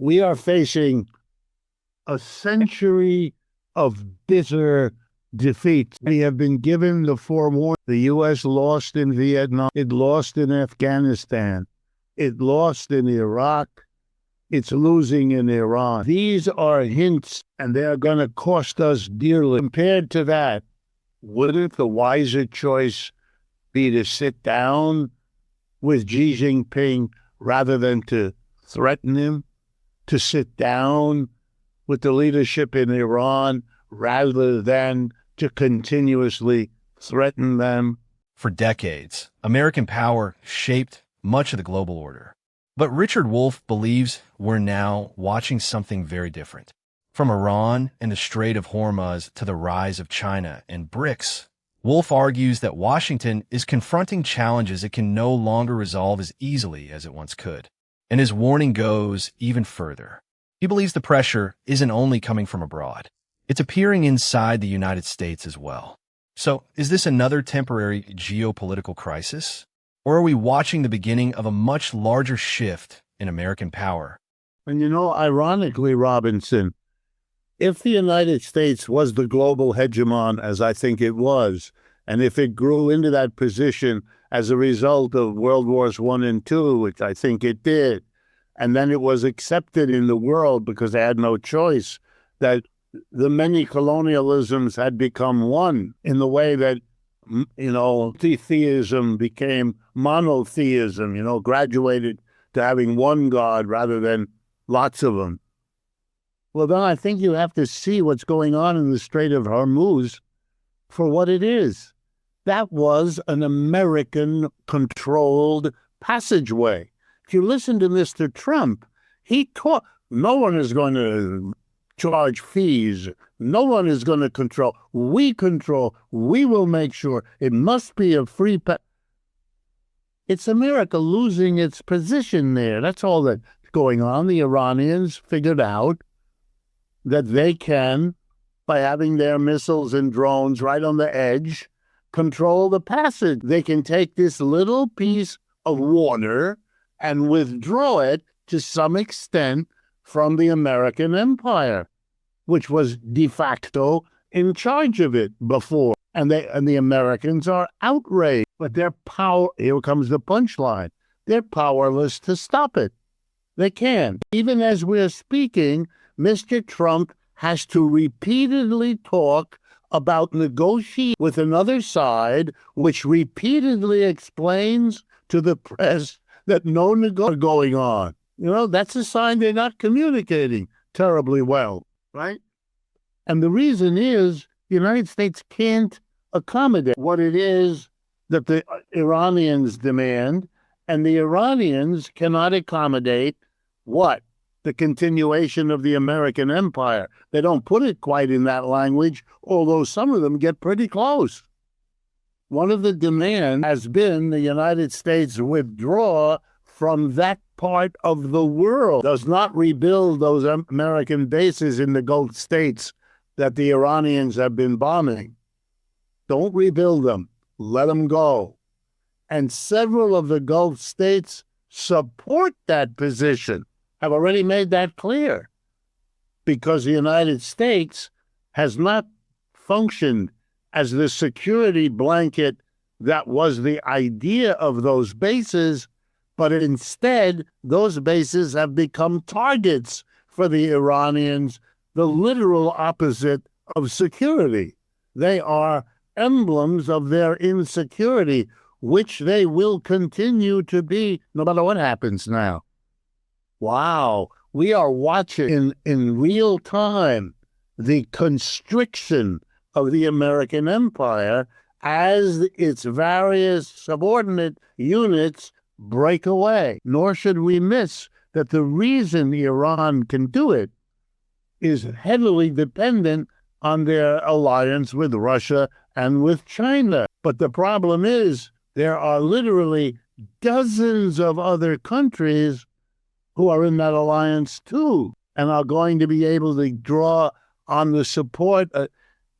We are facing a century of bitter defeat. We have been given the forewarning. The U.S. lost in Vietnam. It lost in Afghanistan. It lost in Iraq. It's losing in Iran. These are hints, and they are going to cost us dearly. Compared to that, wouldn't the wiser choice be to sit down with Xi Jinping rather than to threaten him? To sit down with the leadership in Iran rather than to continuously threaten them? For decades, American power shaped much of the global order. But Richard Wolff believes we're now watching something very different. From Iran and the Strait of Hormuz to the rise of China and BRICS, Wolff argues that Washington is confronting challenges it can no longer resolve as easily as it once could. And his warning goes even further. He believes the pressure isn't only coming from abroad. It's appearing inside the United States as well. So, is this another temporary geopolitical crisis? Or are we watching the beginning of a much larger shift in American power? And ironically, Robinson, if the United States was the global hegemon, as I think it was, and if it grew into that position as a result of World Wars I and II, which I think it did, and then it was accepted in the world because they had no choice, that the many colonialisms had become one in the way that, theism became monotheism, graduated to having one God rather than lots of them. Well, then I think you have to see what's going on in the Strait of Hormuz for what it is. That was an American-controlled passageway. If you listen to Mr. Trump, no one is going to charge fees. No one is going to control. We control. We will make sure. It must be a free It's America losing its position there. That's all that's going on. The Iranians figured out that they can, by having their missiles and drones right on the edge, control the passage. They can take this little piece of water and withdraw it to some extent from the American empire, which was de facto in charge of it before. And the Americans are outraged. But here comes the punchline. They're powerless to stop it. They can't. Even as we're speaking, Mr. Trump has to repeatedly talk about negotiating with another side, which repeatedly explains to the press that no negotiations are going on. That's a sign they're not communicating terribly well, right? And the reason is the United States can't accommodate what it is that the Iranians demand, and the Iranians cannot accommodate what? The continuation of the American empire. They don't put it quite in that language, although some of them get pretty close. One of the demands has been the United States withdraw from that part of the world, does not rebuild those American bases in the Gulf states that the Iranians have been bombing. Don't rebuild them. Let them go. And several of the Gulf states support that position, have already made that clear, because the United States has not functioned as the security blanket that was the idea of those bases, but instead those bases have become targets for the Iranians, the literal opposite of security. They are emblems of their insecurity, which they will continue to be no matter what happens now. Wow, we are watching in real time the constriction of the American empire as its various subordinate units break away. Nor should we miss that the reason Iran can do it is heavily dependent on their alliance with Russia and with China. But the problem is there are literally dozens of other countries who are in that alliance too, and are going to be able to draw on the support.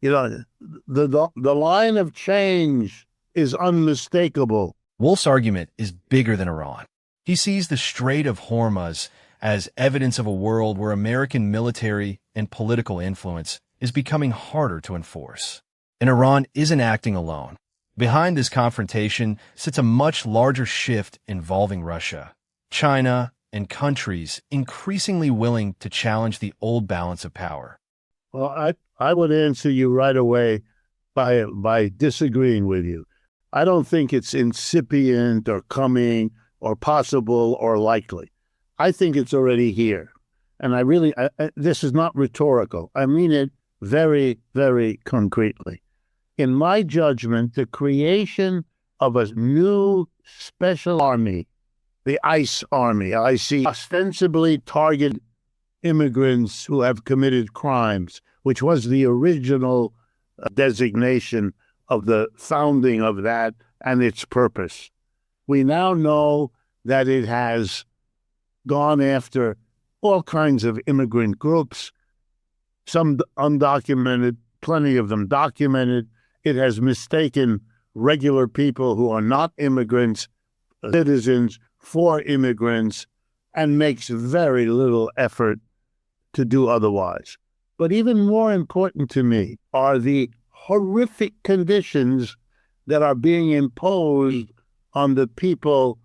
The line of change is unmistakable. Wolff's argument is bigger than Iran. He sees the Strait of Hormuz as evidence of a world where American military and political influence is becoming harder to enforce. And Iran isn't acting alone. Behind this confrontation sits a much larger shift involving Russia, China, and countries increasingly willing to challenge the old balance of power. Well, I would answer you right away by disagreeing with you. I don't think it's incipient or coming or possible or likely. I think it's already here. And this is not rhetorical. I mean it very, very concretely. In my judgment, the creation of a new special army, the ICE army, I see ostensibly target immigrants who have committed crimes, which was the original designation of the founding of that and its purpose. We now know that it has gone after all kinds of immigrant groups, some undocumented, plenty of them documented. It has mistaken regular people who are not immigrants, citizens, for immigrants, and makes very little effort to do otherwise. But even more important to me are the horrific conditions that are being imposed on the people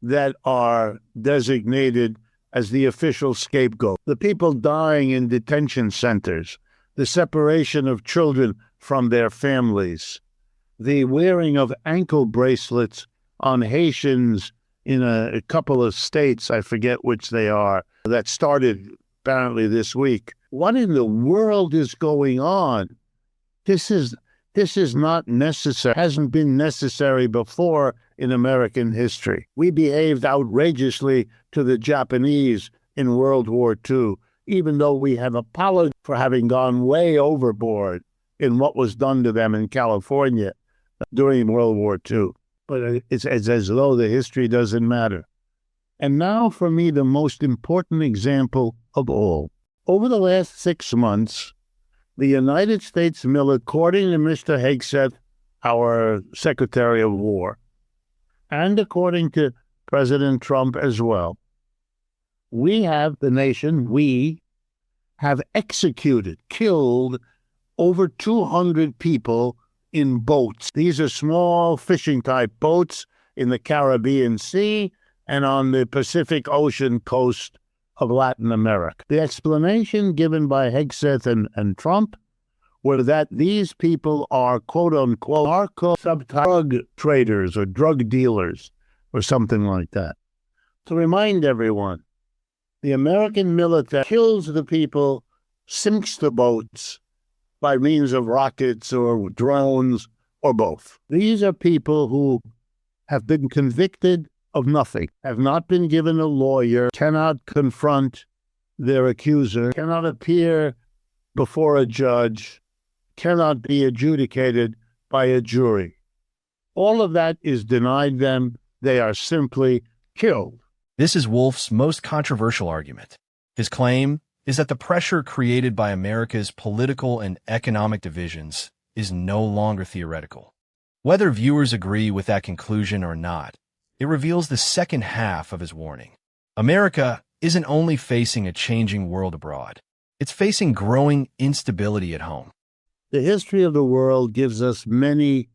that are designated as the official scapegoat. The people dying in detention centers, the separation of children from their families, the wearing of ankle bracelets on Haitians in a couple of states, I forget which they are, that started apparently this week. What in the world is going on? This is not necessary, hasn't been necessary before in American history. We behaved outrageously to the Japanese in World War II, even though we have apologized for having gone way overboard in what was done to them in California during World War II. But it's as though the history doesn't matter. And now, for me, the most important example of all. Over the last 6 months, the United States military, according to Mr. Hegseth, our Secretary of War, and according to President Trump as well, we have executed, killed over 200 people in boats. These are small fishing-type boats in the Caribbean Sea and on the Pacific Ocean coast of Latin America. The explanation given by Hegseth and Trump were that these people are, quote-unquote, drug traders or drug dealers or something like that. To remind everyone, the American military kills the people, sinks the boats by means of rockets or drones or both. These are people who have been convicted of nothing, have not been given a lawyer, cannot confront their accuser, cannot appear before a judge, cannot be adjudicated by a jury. All of that is denied them. They are simply killed. This is Wolff's most controversial argument. His claim is that the pressure created by America's political and economic divisions is no longer theoretical. Whether viewers agree with that conclusion or not, it reveals the second half of his warning. America isn't only facing a changing world abroad, it's facing growing instability at home. The history of the world gives us many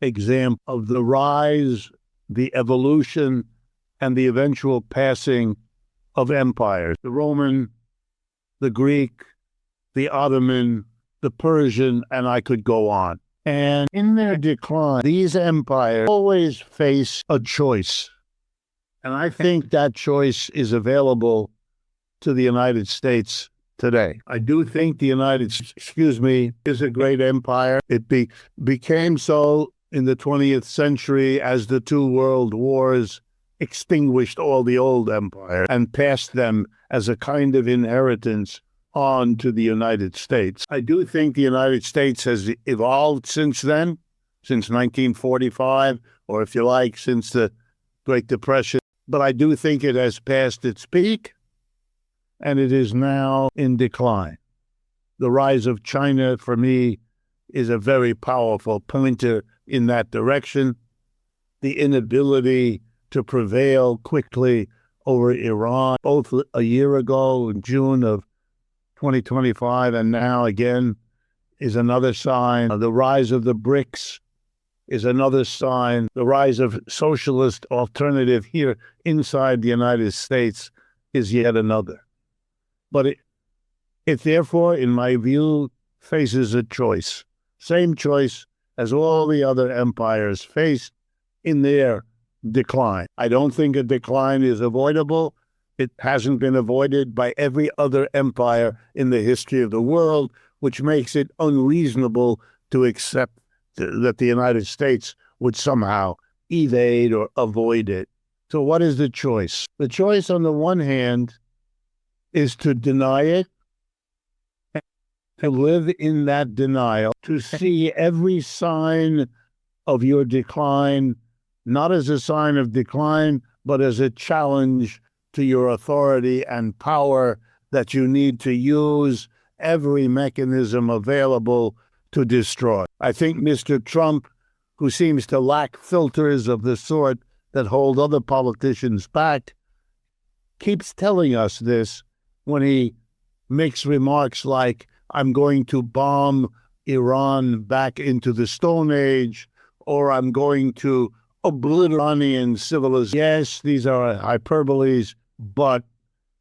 examples of the rise, the evolution, and the eventual passing of empires. The Roman, the Greek, the Ottoman, the Persian, and I could go on. And in their decline, these empires always face a choice. And I think that choice is available to the United States today. I do think the United States, is a great empire. It became so in the 20th century as the two world wars extinguished all the old empires and passed them as a kind of inheritance on to the United States. I do think the United States has evolved since then, since 1945, or if you like, since the Great Depression. But I do think it has passed its peak, and it is now in decline. The rise of China, for me, is a very powerful pointer in that direction. The inability to prevail quickly over Iran, both a year ago in June of 2025, and now again is another sign. The rise of the BRICS is another sign. The rise of socialist alternative here inside the United States is yet another. But it therefore, in my view, faces a choice. Same choice as all the other empires faced in their decline. I don't think a decline is avoidable. It hasn't been avoided by every other empire in the history of the world, which makes it unreasonable to accept that the United States would somehow evade or avoid it. So what is the choice? The choice, on the one hand, is to deny it, to live in that denial, to see every sign of your decline, not as a sign of decline, but as a challenge to your authority and power, that you need to use every mechanism available to destroy. I think Mr. Trump, who seems to lack filters of the sort that hold other politicians back, keeps telling us this when he makes remarks like, I'm going to bomb Iran back into the Stone Age, or I'm going to obliterate Iranian civilization. Yes, these are hyperboles, but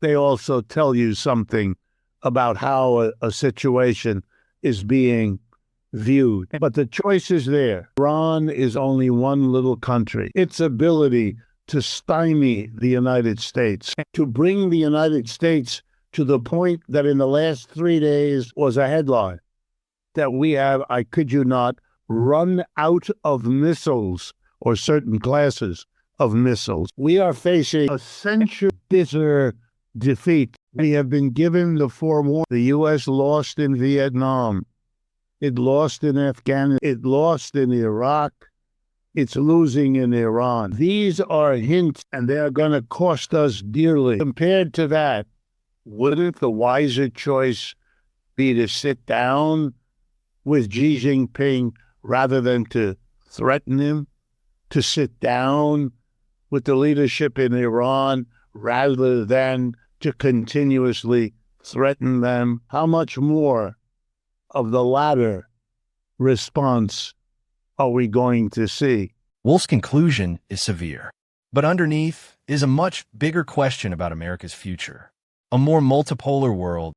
they also tell you something about how a situation is being viewed. But the choice is there. Iran is only one little country. Its ability to stymie the United States, to bring the United States to the point that in the last 3 days was a headline that we have, I kid you not, run out of missiles or certain classes of missiles. We are facing a century bitter defeat. We have been given the forewarning. The U.S. lost in Vietnam. It lost in Afghanistan. It lost in Iraq. It's losing in Iran. These are hints, and they are going to cost us dearly. Compared to that, wouldn't the wiser choice be to sit down with Xi Jinping rather than to threaten him? To sit down with the leadership in Iran rather than to continuously threaten them? How much more of the latter response are we going to see? Wolff's conclusion is severe, but underneath is a much bigger question about America's future. A more multipolar world